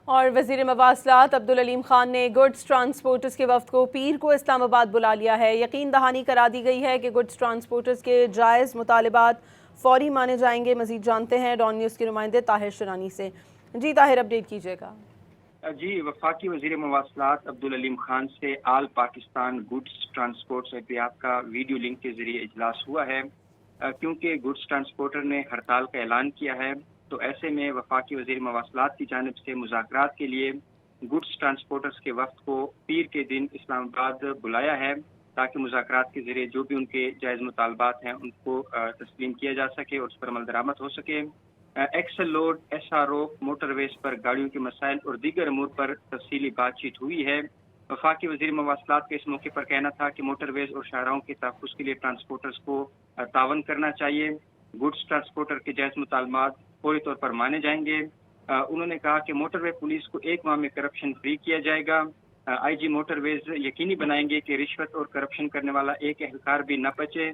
اور وزیر مواصلات عبدل علیم خان نے گڈز ٹرانسپورٹرز کے وفد کو پیر کو اسلام آباد بلا لیا ہے۔ یقین دہانی کرا دی گئی ہے کہ گڈز ٹرانسپورٹرز کے جائز مطالبات فوری مانے جائیں گے۔ مزید جانتے ہیں ڈان نیوز کے نمائندے طاہر شرانی سے۔ جی طاہر، اپڈیٹ کیجیے گا۔ جی، وفاقی وزیر مواصلات عبدل علیم خان سے آل پاکستان گڈز ٹرانسپورٹ احتیاط کا ویڈیو لنک کے ذریعے اجلاس ہوا ہے۔ کیونکہ گڈز ٹرانسپورٹر نے ہڑتال کا اعلان کیا ہے تو ایسے میں وفاقی وزیر مواصلات کی جانب سے مذاکرات کے لیے گڈز ٹرانسپورٹرز کے وفد کو پیر کے دن اسلام آباد بلایا ہے تاکہ مذاکرات کے ذریعے جو بھی ان کے جائز مطالبات ہیں ان کو تسلیم کیا جا سکے اور اس پر عمل درآمد ہو سکے۔ Axle load, S R O, motorways پر گاڑیوں کے مسائل اور دیگر امور پر تفصیلی بات چیت ہوئی ہے۔ وفاقی وزیر مواصلات کا اس موقع پر کہنا تھا کہ موٹر ویز اور شاہراہوں کے تحفظ کے لیے ٹرانسپورٹرز کو تعاون کرنا چاہیے۔ گڈز ٹرانسپورٹر کے جائز مطالبات فوری طور پر مانے جائیں گے۔ انہوں نے کہا کہ موٹر وے پولیس کو 1 ماہ میں کرپشن فری کیا جائے گا۔ آئی جی موٹر ویز یقینی بنائیں گے کہ رشوت اور کرپشن کرنے والا ایک اہلکار بھی نہ بچے۔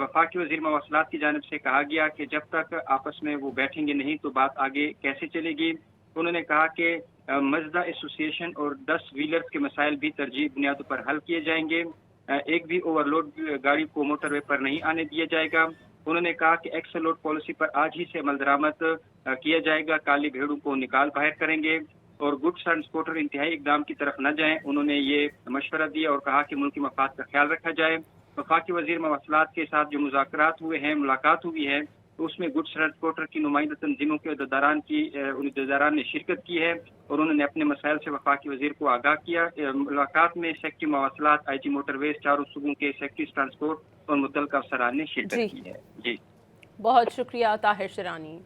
وفاقی وزیر مواصلات کی جانب سے کہا گیا کہ جب تک آپس میں وہ بیٹھیں گے نہیں تو بات آگے کیسے چلے گی۔ انہوں نے کہا کہ مزدا ایسوسی ایشن اور 10 ویلرز کے مسائل بھی ترجیحی بنیادوں پر حل کیے جائیں گے۔ ایک بھی اوور لوڈ گاڑی کو موٹر وے پر نہیں آنے دیا جائے گا۔ انہوں نے کہا کہ ایکسل لوڈ پالیسی پر آج ہی سے عمل درآمد کیا جائے گا۔ کالی بھیڑوں کو نکال باہر کریں گے اور گڈز ٹرانسپورٹر انتہائی اقدام کی طرف نہ جائیں۔ انہوں نے یہ مشورہ دیا اور کہا کہ ملکی مفاد کا خیال رکھا جائے۔ وفاقی وزیر مواصلات کے ساتھ جو مذاکرات ہوئے ہیں، ملاقات ہوئی ہے، تو اس میں گڈز ٹرانسپورٹر کی نمائندہ تنظیموں کے عہدیداران نے شرکت کی ہے اور انہوں نے اپنے مسائل سے وفاقی وزیر کو آگاہ کیا۔ ملاقات میں سیکٹری مواصلات، آئی جی موٹر ویز، چاروں صوبوں کے سیکٹری ٹرانسپورٹ اور متعلقہ افسران نے شرکت کی ہے۔ جی، بہت شکریہ طاہر شرانی۔